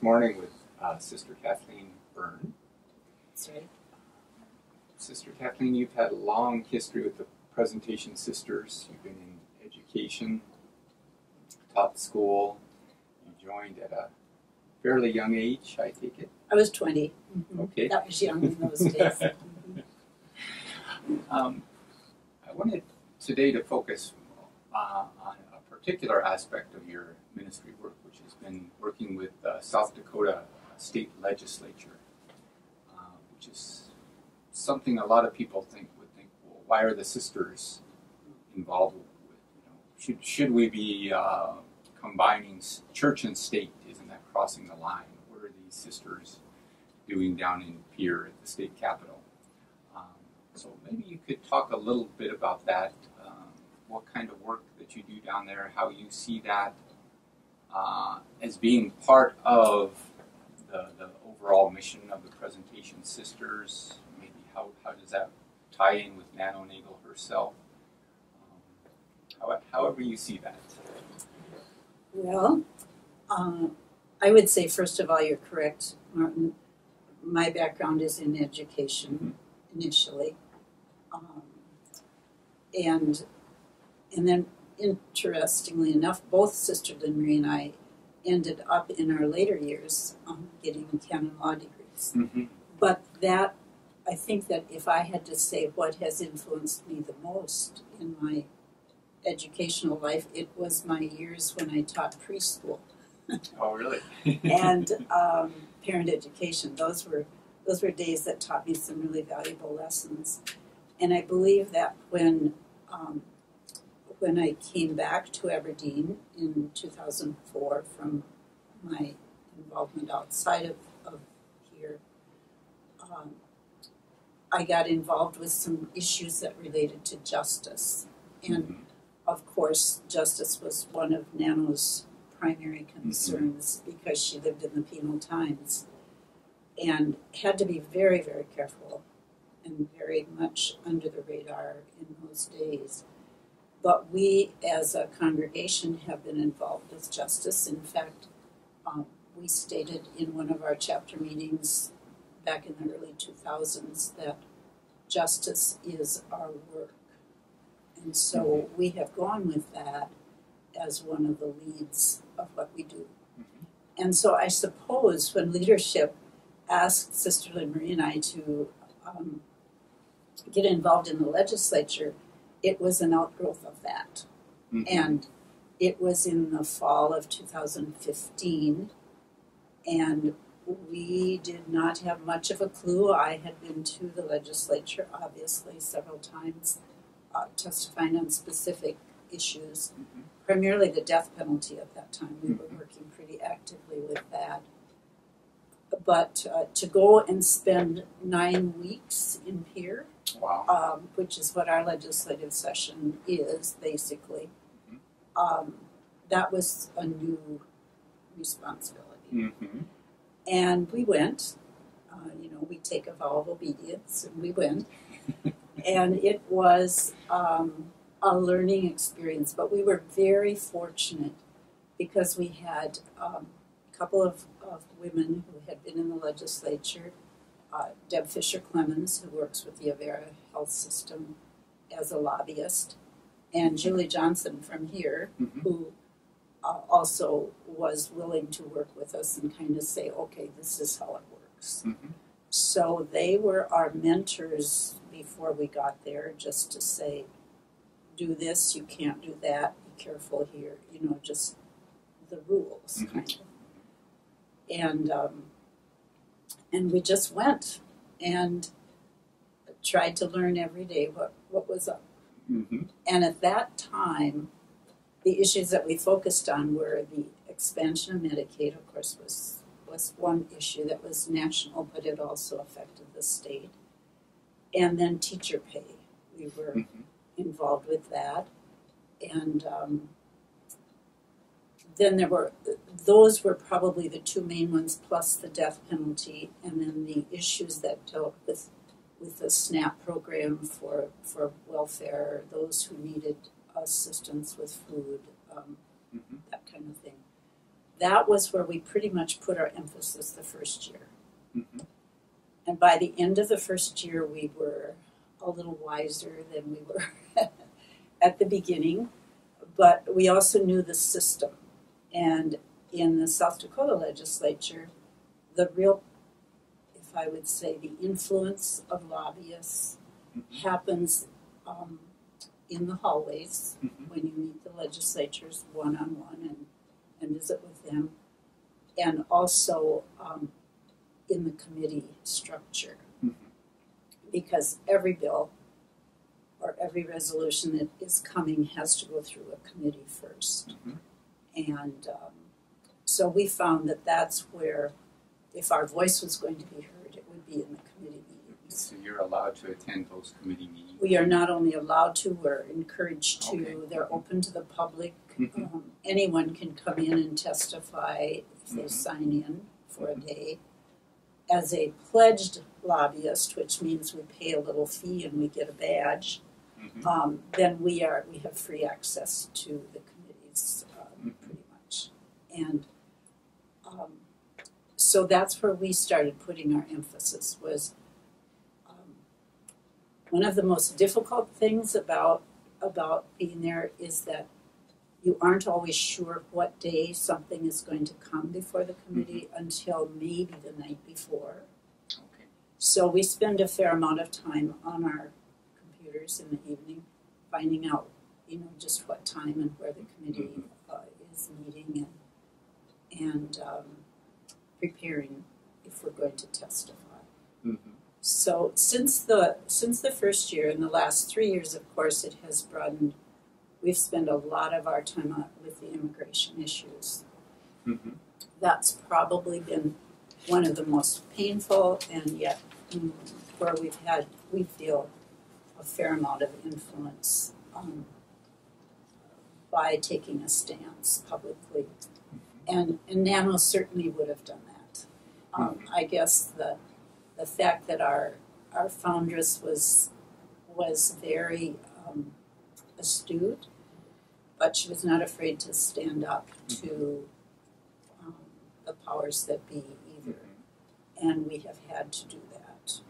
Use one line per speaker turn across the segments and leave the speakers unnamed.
morning with Sister Kathleen Bierne.
That's right.
Sister Kathleen, you've had a long history with the Presentation Sisters. You've been in education, taught school. You joined at a fairly young age, I take it.
I was 20. Mm-hmm.
Okay.
That was young in those days.
I wanted today to focus on a particular aspect of your ministry work, which has been working with the South Dakota State Legislature, which is something a lot of people would think, well, why are the sisters involved with? Should we be combining church and state? Isn't that crossing the line? What are these sisters doing down in Pierre at the state capitol? So maybe you could talk a little bit about that, what kind of work that you do down there, how you see that as being part of the overall mission of the Presentation Sisters. Maybe how does that tie in with Nano Nagel herself? However you see that.
Well, I would say, first of all, you're correct, Martin. My background is in education initially. And then, interestingly enough, both Sister Lynn Marie and I ended up in our later years getting canon law degrees.
Mm-hmm.
But that, I think that if I had to say what has influenced me the most in my educational life, it was my years when I taught preschool.
Oh, really?
And parent education. Those were days that taught me some really valuable lessons. And I believe that when I came back to Aberdeen in 2004 from my involvement outside of here, I got involved with some issues that related to justice. And of course, justice was one of Nano's primary concerns because she lived in the penal times and had to be very, very careful and very much under the radar in those days. But we, as a congregation, have been involved with justice. In fact, we stated in one of our chapter meetings back in the early 2000s that justice is our work. And so we have gone with that as one of the leads of what we do. And so I suppose when leadership asked Sister Lynn Marie and I to get involved in the legislature, it was an outgrowth of that. And it was in the fall of 2015, and we did not have much of a clue. I had been to the legislature, obviously, several times, testifying on specific issues, primarily the death penalty at that time. We were working pretty actively with that. But to go and spend 9 weeks in Pierre,
wow.
Which is what our legislative session is, basically, that was a new responsibility. And we went, we take a vow of obedience, and we went. And it was a learning experience, but we were very fortunate because we had a couple of women who had been in the legislature, Deb Fisher-Clemens, who works with the Avera Health System as a lobbyist, and Julie Johnson from here, who also was willing to work with us and kind of say, okay, this is how it works. So they were our mentors before we got there, just to say, do this, you can't do that, be careful here, just the rules, kind of. And we just went and tried to learn every day what was up. And at that time, the issues that we focused on were the expansion of Medicaid, of course, was one issue that was national, but it also affected the state. And then teacher pay. We were involved with that. And then those were probably the two main ones, plus the death penalty, and then the issues that dealt with the SNAP program for welfare, those who needed assistance with food, that kind of thing. that was where we pretty much put our emphasis the first year.
Mm-hmm.
And by the end of the first year, we were a little wiser than we were at the beginning, but we also knew the system. And in the South Dakota Legislature, the real, if I would say, the influence of lobbyists happens in the hallways when you meet the legislatures one-on-one and visit with them, and also in the committee structure. Because every bill or every resolution that is coming has to go through a committee first. And so we found that that's where, if our voice was going to be heard, it would be in the committee meetings.
So you're allowed to attend those committee meetings?
We are not only allowed to, we're encouraged to.
Okay.
They're open to the public. Anyone can come in and testify if they sign in for a day. As a pledged lobbyist, which means we pay a little fee and we get a badge, then we have free access to the committees pretty much. And so that's where we started putting our emphasis. Was one of the most difficult things about being there is that you aren't always sure what day something is going to come before the committee until maybe the night before.
Okay.
So we spend a fair amount of time on our computers in the evening finding out, just what time and where the committee is meeting and preparing if we're going to testify. So since the first year, in the last 3 years, of course, it has broadened. We've spent a lot of our time with the immigration issues. That's probably been one of the most painful, and yet where we feel a fair amount of influence by taking a stance publicly. And Nano certainly would have done that. I guess the fact that our foundress was very astute, but she was not afraid to stand up to the powers that be either. And we have had to do that.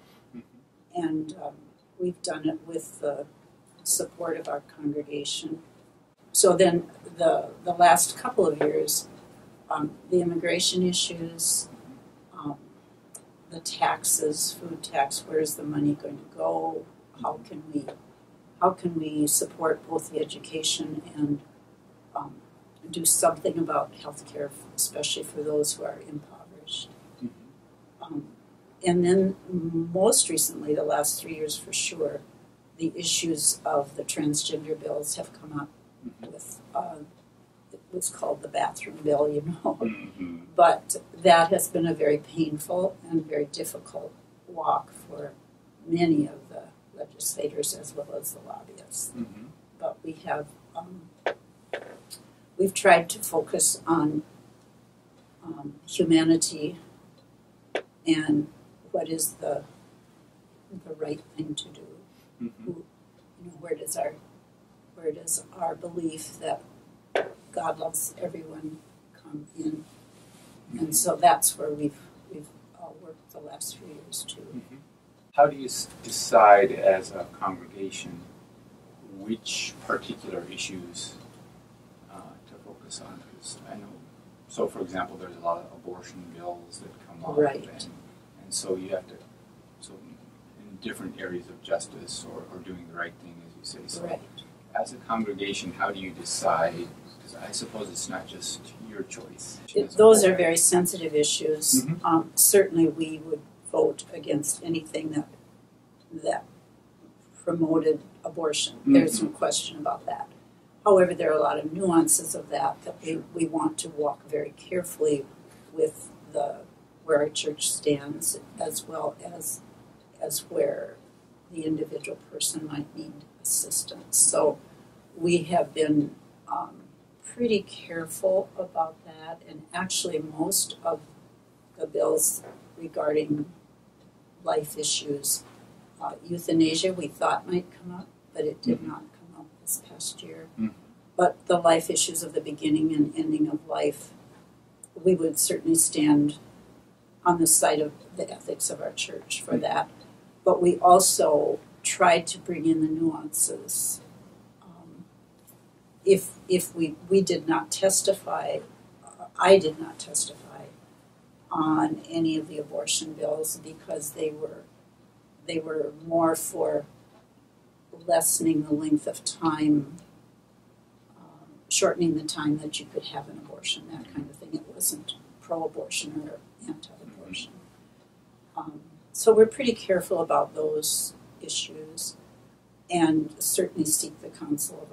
And we've done it with the support of our congregation. So then the last couple of years, the immigration issues, the taxes, food tax, where's the money going to go? How can we support both the education and do something about health care, especially for those who are impoverished? And then most recently, the last 3 years for sure, the issues of the transgender bills have come up with, it was called the bathroom bill, But that has been a very painful and very difficult walk for many of the legislators as well as the lobbyists. But we have we've tried to focus on humanity and what is the right thing to do. Where does our belief that God loves everyone come in? And so that's where we've worked the last few years too.
How do you decide as a congregation which particular issues to focus on? Because I know, so for example, there's a lot of abortion bills that come up,
Right.
and so you have to, so in different areas of justice or doing the right thing, as you say. So
Right.
as a congregation, how do you decide? Because I suppose it's not just your choice.
Those are very sensitive issues. Certainly we would vote against anything that promoted abortion. There's no question about that. However, there are a lot of nuances of that we want to walk very carefully with where our church stands, as well as where the individual person might need assistance. So we have been pretty careful about that, and actually most of the bills regarding life issues, euthanasia we thought might come up, but it did not come up this past year. But the life issues of the beginning and ending of life we would certainly stand on the side of the ethics of our church for that. But we also tried to bring in the nuances. If we did not testify, I did not testify on any of the abortion bills because they were more for lessening the length of time, shortening the time that you could have an abortion, that kind of thing. It wasn't pro-abortion or anti-abortion. So we're pretty careful about those issues, and certainly seek the counsel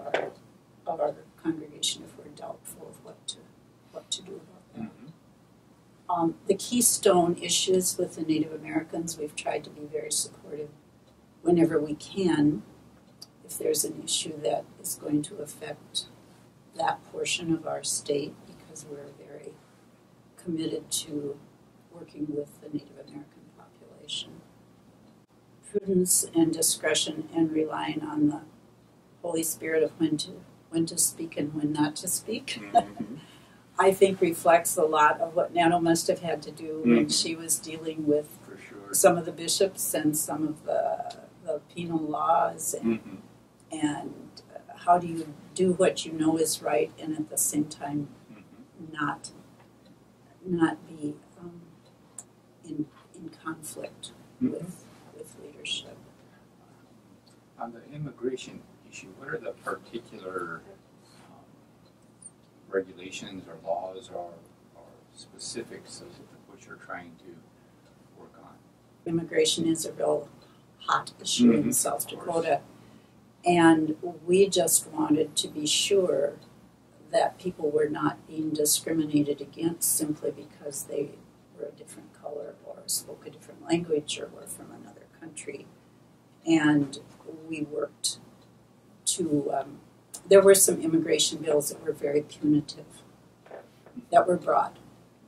of our congregation if we're doubtful of what to do about that.
Mm-hmm.
The keystone issues with the Native Americans, we've tried to be very supportive whenever we can. If there's an issue that is going to affect that portion of our state, because we're very committed to working with the Native American population. Prudence and discretion and relying on the Holy Spirit of when to speak and when not to speak.
Mm-hmm.
I think reflects a lot of what Nano must have had to do when she was dealing with
For sure.
some of the bishops and some of the penal laws and how do you do what you know is right and at the same time not be in conflict with leadership.
On the immigration issue, what are the particular regulations or laws or specifics of what you're trying to work on?
Immigration is a real hot issue in South Dakota, and we just wanted to be sure that people were not being discriminated against simply because they were a different color or spoke a different language or were from another country. And we worked to, there were some immigration bills that were very punitive that were brought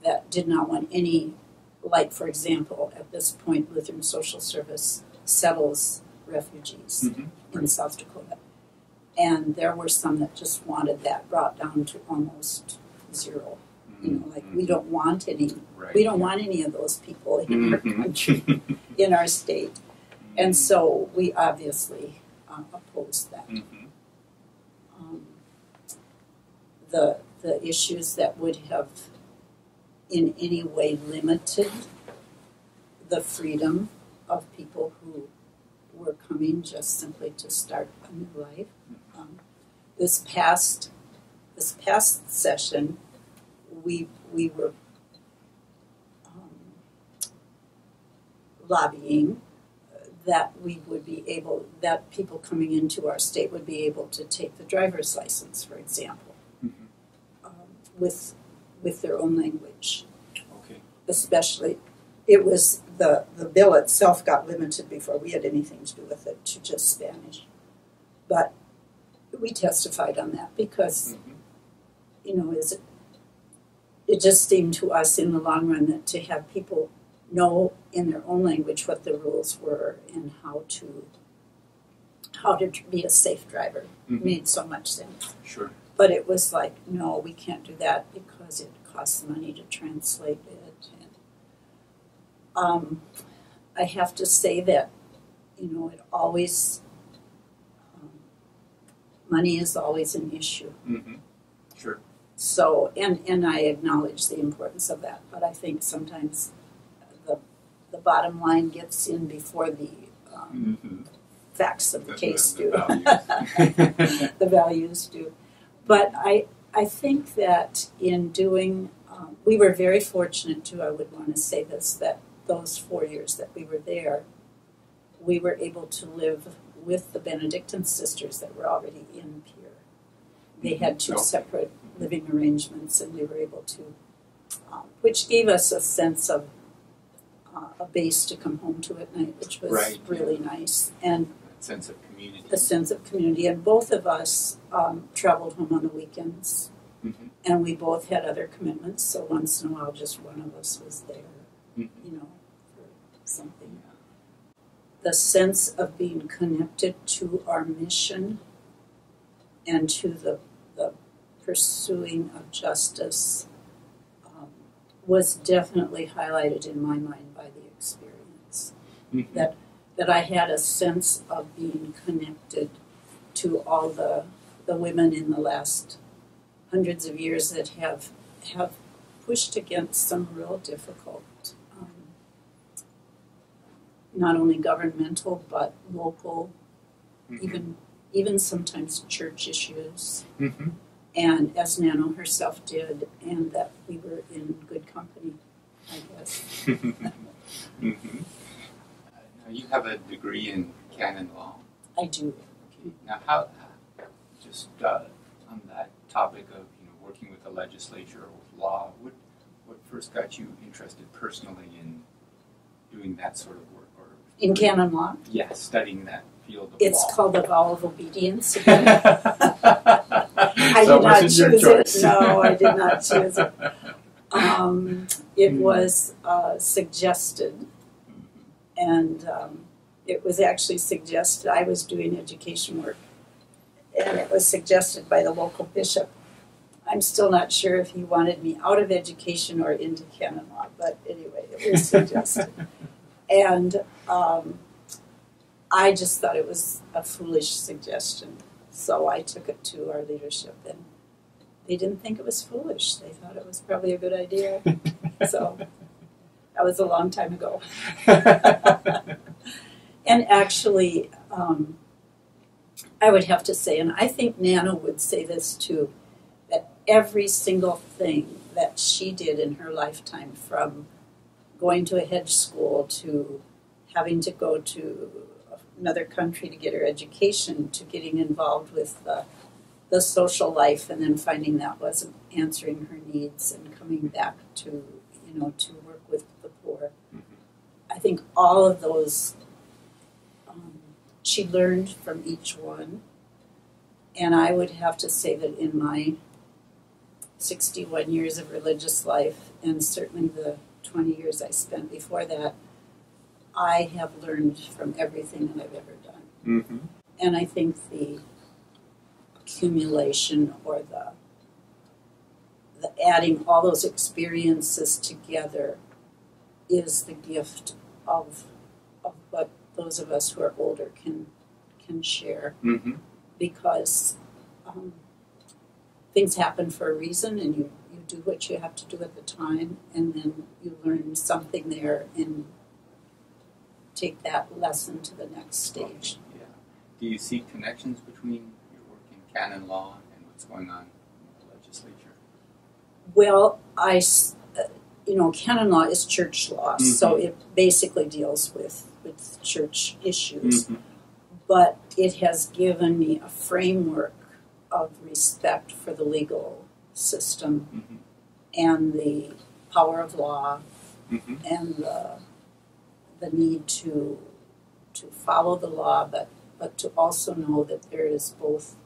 that did not want any, like for example, at this point Lutheran Social Service settles refugees in South Dakota. And there were some that just wanted that brought down to almost zero. You know, like we don't want any, we don't want any of those people in our country, in our state. And so we obviously opposed that. The issues that would have in any way limited the freedom of people who were coming just simply to start a new life. This past session, we were lobbying that we would be able, that people coming into our state would be able to take the driver's license, for example, with their own language.
Okay.
Especially, it was the bill itself got limited before we had anything to do with it to just Spanish, but we testified on that because you know, it just seemed to us in the long run that to have people know in their own language what the rules were and how to be a safe driver made so much sense.
Sure.
But it was like, no, we can't do that because it costs money to translate it. And I have to say that, you know, it always, money is always an issue.
Sure.
So, and I acknowledge the importance of that, but I think sometimes the bottom line gets in before the facts of the case do. The values do. But I think that in doing, we were very fortunate too, I would want to say this, that those 4 years that we were there, we were able to live with the Benedictine sisters that were already in Pierre. They had two separate living arrangements, and we were able to, which gave us a sense of a base to come home to at night, which was really nice. And
a sense of community.
A sense of community. And both of us traveled home on the weekends. And we both had other commitments, so once in a while just one of us was there, you know, for something. The sense of being connected to our mission and to the pursuing of justice was definitely highlighted in my mind by the experience.
Mm-hmm.
That I had a sense of being connected to all the women in the last hundreds of years that have pushed against some real difficult, not only governmental but local,
Mm-hmm.
even sometimes church issues.
Mm-hmm.
And as Nano herself did, and that we were in good company, I guess.
Mm-hmm. Now you have a degree in canon law.
I do.
Okay. Now, how just on that topic of working with the legislature or with law, what first got you interested personally in doing that sort of work? Or
In canon law?
Yeah, studying that field of
It's
law.
called the vow of obedience. I
So
did not choose
choice.
it. No, I did not choose it. It was suggested, and it was actually suggested. I was doing education work, and it was suggested by the local bishop. I'm still not sure if he wanted me out of education or into canon law, but anyway, it was suggested. And I just thought it was a foolish suggestion, so I took it to our leadership, and they didn't think it was foolish. They thought it was probably a good idea. So that was a long time ago. And actually, I would have to say, and I think Nana would say this too, that every single thing that she did in her lifetime, from going to a hedge school to having to go to another country to get her education, to getting involved with the social life, and then finding that wasn't answering her needs, and coming back to to work with the poor.
Mm-hmm.
I think all of those she learned from each one, and I would have to say that in my 61 years of religious life, and certainly the 20 years I spent before that, I have learned from everything that I've ever done.
Mm-hmm.
And I think the accumulation, or the adding all those experiences together, is the gift of what those of us who are older can share.
Mm-hmm.
Because things happen for a reason, and you do what you have to do at the time, and then you learn something there and take that lesson to the next stage.
Yeah. Do you see connections between your work in canon law and what's going on in the legislature?
Well, canon law is church law,
Mm-hmm.
so it basically deals with church issues.
Mm-hmm.
But it has given me a framework of respect for the legal system,
Mm-hmm.
and the power of law,
Mm-hmm.
and the need to follow the law, but to also know that there is both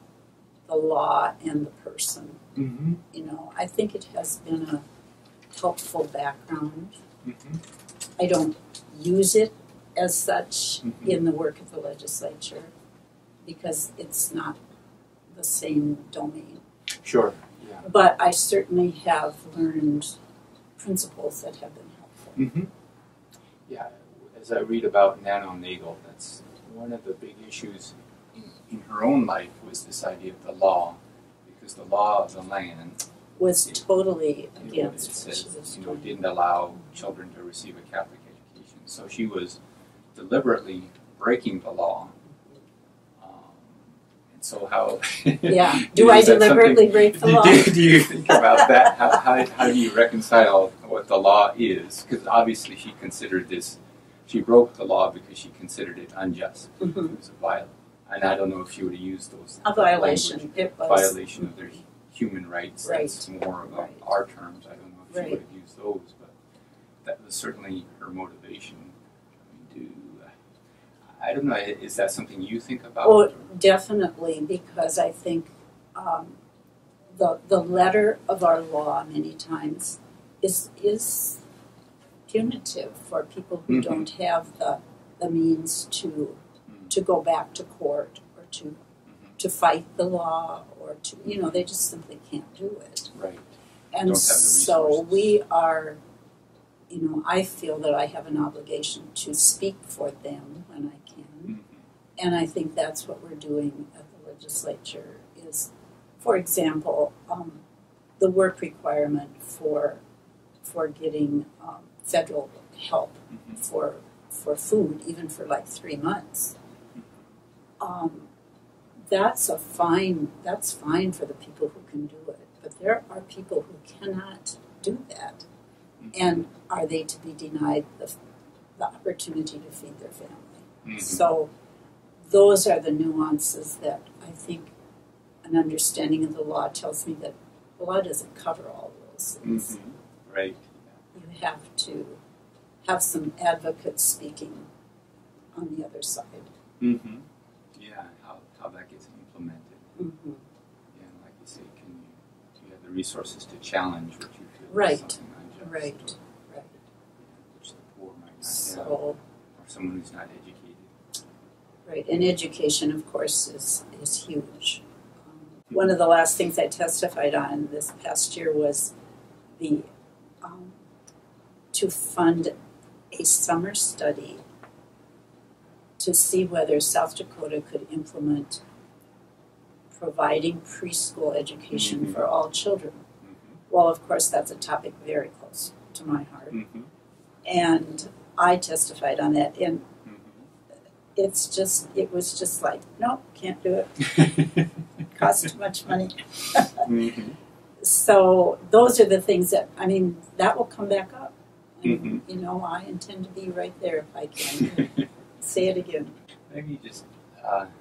the law and the person.
Mm-hmm.
I think it has been a helpful background.
Mm-hmm.
I don't use it as such
Mm-hmm.
in the work of the legislature, because it's not the same domain.
Sure. Yeah.
But I certainly have learned principles that have been helpful.
Mm-hmm. Yeah. As I read about Nana Nagel, that's one of the big issues in her own life, was this idea of the law, because the law of the land
Was totally against
it
what she
says,
was doing.
didn't allow children to receive a Catholic education. So she was deliberately breaking the law. And so how?
Yeah. Do I
is that
deliberately break the law?
Do you think about that? How do you reconcile what the law is? Because obviously she considered this. She broke the law because she considered it unjust.
Mhm.
It was a violation. And I don't know if she would have used those.
A violation.
language.
It was.
Violation of their human rights.
Right.
That's more about
Right.
our terms. I don't know if she
Right.
would have used those, but that was certainly her motivation. I don't know. Is that something you think about?
Oh, definitely, because I think the letter of our law many times is punitive for people who
Mm-hmm.
don't have the means to go back to court, or to fight the law, or to they just simply can't do it.
Right.
And
Don't have the
so
resources.
we are I feel that I have an obligation to speak for them when I can. And I think that's what we're doing at the legislature is, for example, the work requirement for getting federal help for food, even for like 3 months. That's fine for the people who can do it. But there are people who cannot do that. And are they to be denied the opportunity to feed their family? So those are the nuances that I think an understanding of the law tells me that the law doesn't cover all those things.
Right.
You have to have some advocates speaking on the other side.
Yeah, how that gets implemented. Yeah, like you say, do you have the resources to challenge what you feel is something unjust?
Right.
Which the poor might not have, or someone who's not educated.
Right, and education, of course, is huge. One of the last things I testified on this past year was the to fund a summer study to see whether South Dakota could implement providing preschool education for all children. Well, of course, that's a topic very close to my heart. And I testified on that, and it was just like, nope, can't do it. Costs too much money. So those are the things that, that will come back up. And, I intend to be right there if I can. Say it again.
Maybe just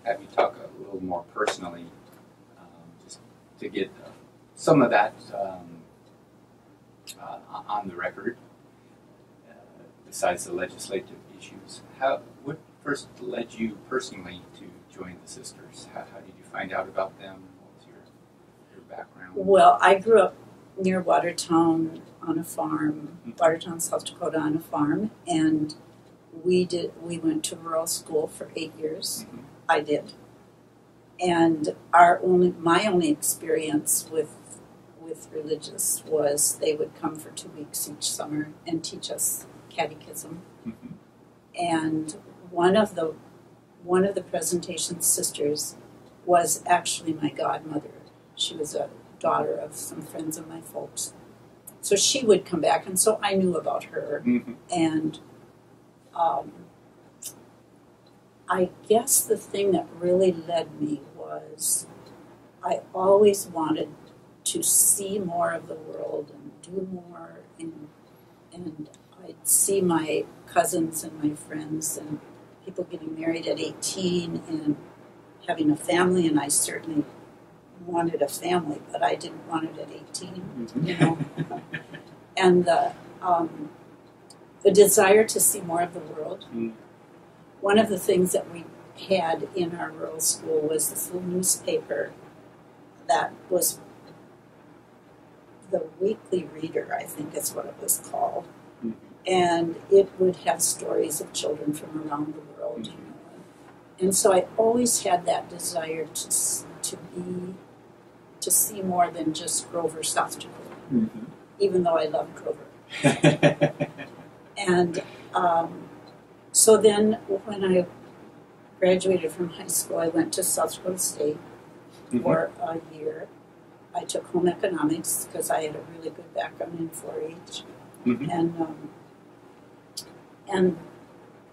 have you talk a little more personally, just to get some of that on the record, besides the legislative issues. What first led you personally to join the Sisters? How did you find out about them? What was your background?
Well, I grew up near Watertown on a farm, Watertown, South Dakota on a farm, and we went to rural school for 8 years. I did. And my only experience with religious was they would come for 2 weeks each summer and teach us catechism. And one of the presentation sisters was actually my godmother. She was a daughter of some friends of my folks. So she would come back, and so I knew about her. And I guess the thing that really led me was I always wanted to see more of the world and do more, and I'd see my cousins and my friends and people getting married at 18 and having a family, and I certainly wanted a family, but I didn't want it at 18, And the desire to see more of the world. One of the things that we had in our rural school was this little newspaper that was the Weekly Reader, I think is what it was called. And it would have stories of children from around the world. And so I always had that desire to see more than just Grover, South Dakota, even though I love Grover. And so then when I graduated from high school, I went to South Dakota State for a year. I took home economics because I had a really good background in 4-H. And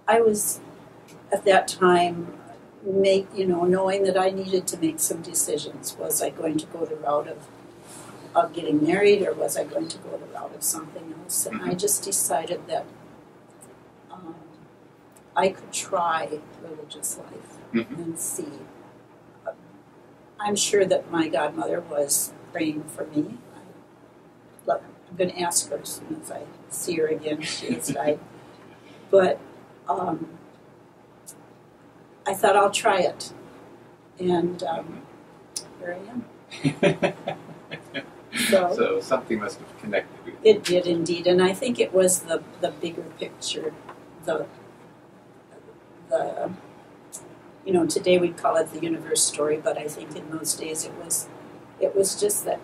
I was, at that time, knowing that I needed to make some decisions. Was I going to go the route of getting married, or was I going to go the route of something else? And I just decided that I could try religious life and see. I'm sure that my godmother was praying for me. I'm going to ask her as soon as I see her again. She has died. But I thought I'll try it. And here I am.
So something must have connected with you.
It did indeed. And I think it was the bigger picture, today we'd call it the universe story, but I think in those days it was just that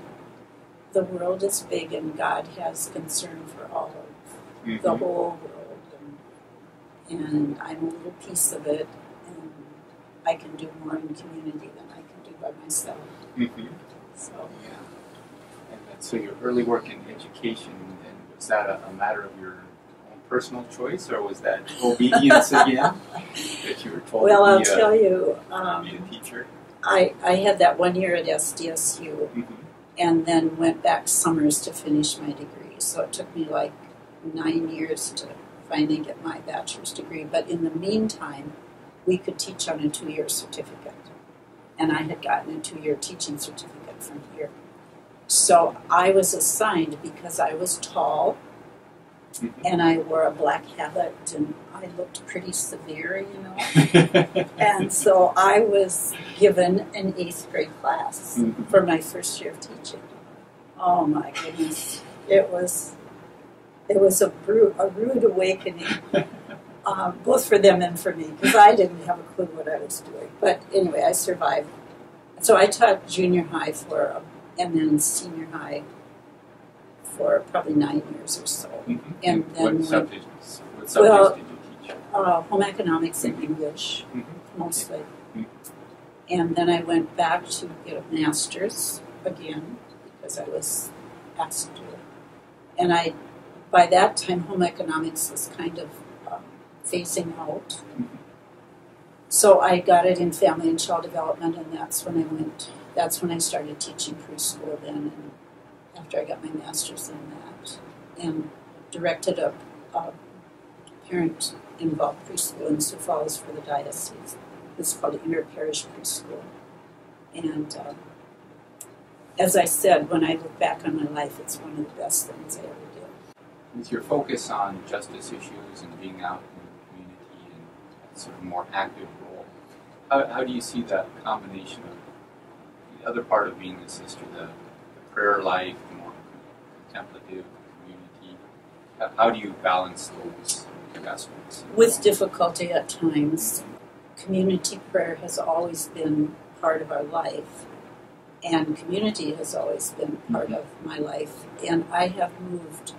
the world is big and God has concern for all the whole world, and I'm a little piece of it, and I can do more in community than I can do by myself. So
yeah. And so your early work in education, then, was that a matter of your own personal choice, or was that obedience again that you were told
well,
to
I'll
be
tell you,
be a teacher?
I had that 1 year at SDSU, and then went back summers to finish my degree. So it took me like 9 years to finally get my bachelor's degree. But in the meantime, we could teach on a 2-year certificate. And I had gotten a 2-year teaching certificate from here. So I was assigned because I was tall, and I wore a black habit, and I looked pretty severe, you know. And so I was given an 8th grade class for my first year of teaching. Oh my goodness. It was a rude awakening, both for them and for me, because I didn't have a clue what I was doing. But anyway, I survived. So I taught junior high and then senior high for probably 9 years or so. And then
what subjects did you teach?
Home economics and English, mostly. And then I went back to get a master's again because I was asked to. And by that time, home economics was kind of phasing out. So I got it in family and child development, and that's when I started teaching preschool then, and after I got my master's in that, and directed a parent-involved preschool in Sioux Falls for the diocese. It's called Inter-Parish Preschool. And as I said, when I look back on my life, it's one of the best things I ever did.
With your focus on justice issues and being out in the community and sort of more active role, how do you see that combination of the other part of being a sister, the prayer life, the more contemplative community? How do you balance those aspects?
With difficulty at times. Community prayer has always been part of our life, and community has always been part of my life. And I have moved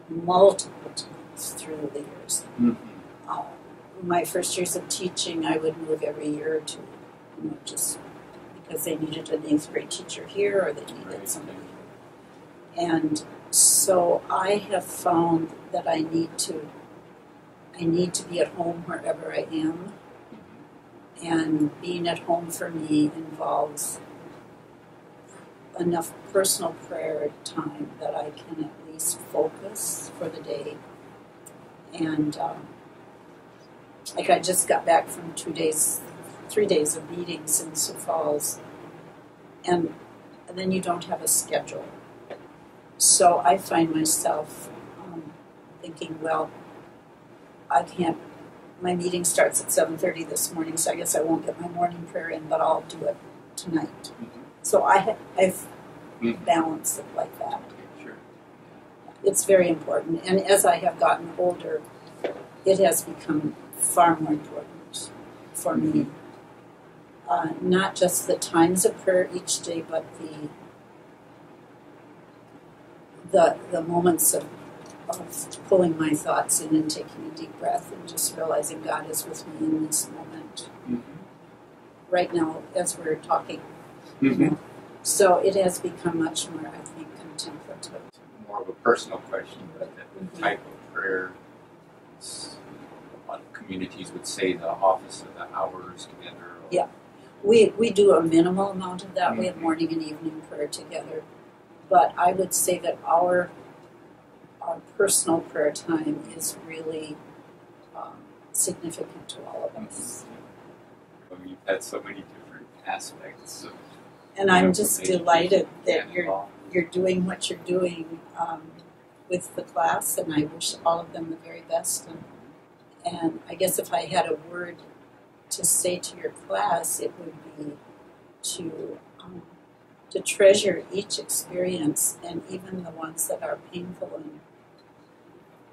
multiple times through the years. My first years of teaching, I would move every year or two, just because they needed an 8th grade teacher here or they needed somebody here. And so I have found that I need to be at home wherever I am, and being at home for me involves enough personal prayer time that I can at least focus for the day. And like I just got back from 3 days of meetings in Sioux Falls, and then you don't have a schedule. So I find myself thinking, well, I can't, my meeting starts at 7:30 this morning, so I guess I won't get my morning prayer in, but I'll do it tonight. So I've balanced it like that.
Sure.
It's very important. And as I have gotten older, it has become far more important for me. Not just the times of prayer each day, but the moments of pulling my thoughts in and taking a deep breath and just realizing God is with me in this moment. Right now, as we're talking. You know? So it has become much more, I think, contemplative.
More of a personal question, but the type of prayer, a lot of communities would say the office of the hours together.
Yeah. We do a minimal amount of that. We have morning and evening prayer together. But I would say that our personal prayer time is really significant to all of us.
You've had so many different aspects of.
And I'm just delighted that you're doing what you're doing with the class, and I wish all of them the very best. And I guess if I had a word to say to your class, it would be to treasure each experience, and even the ones that are painful, and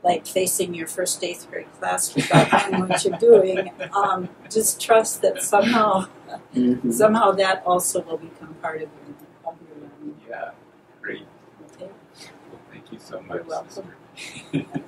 like facing your first 8th grade class without knowing what you're doing. Just trust that somehow that also will become part of your learning.
Yeah, great.
Okay.
Well, thank you so
You're
much,
welcome.
sister.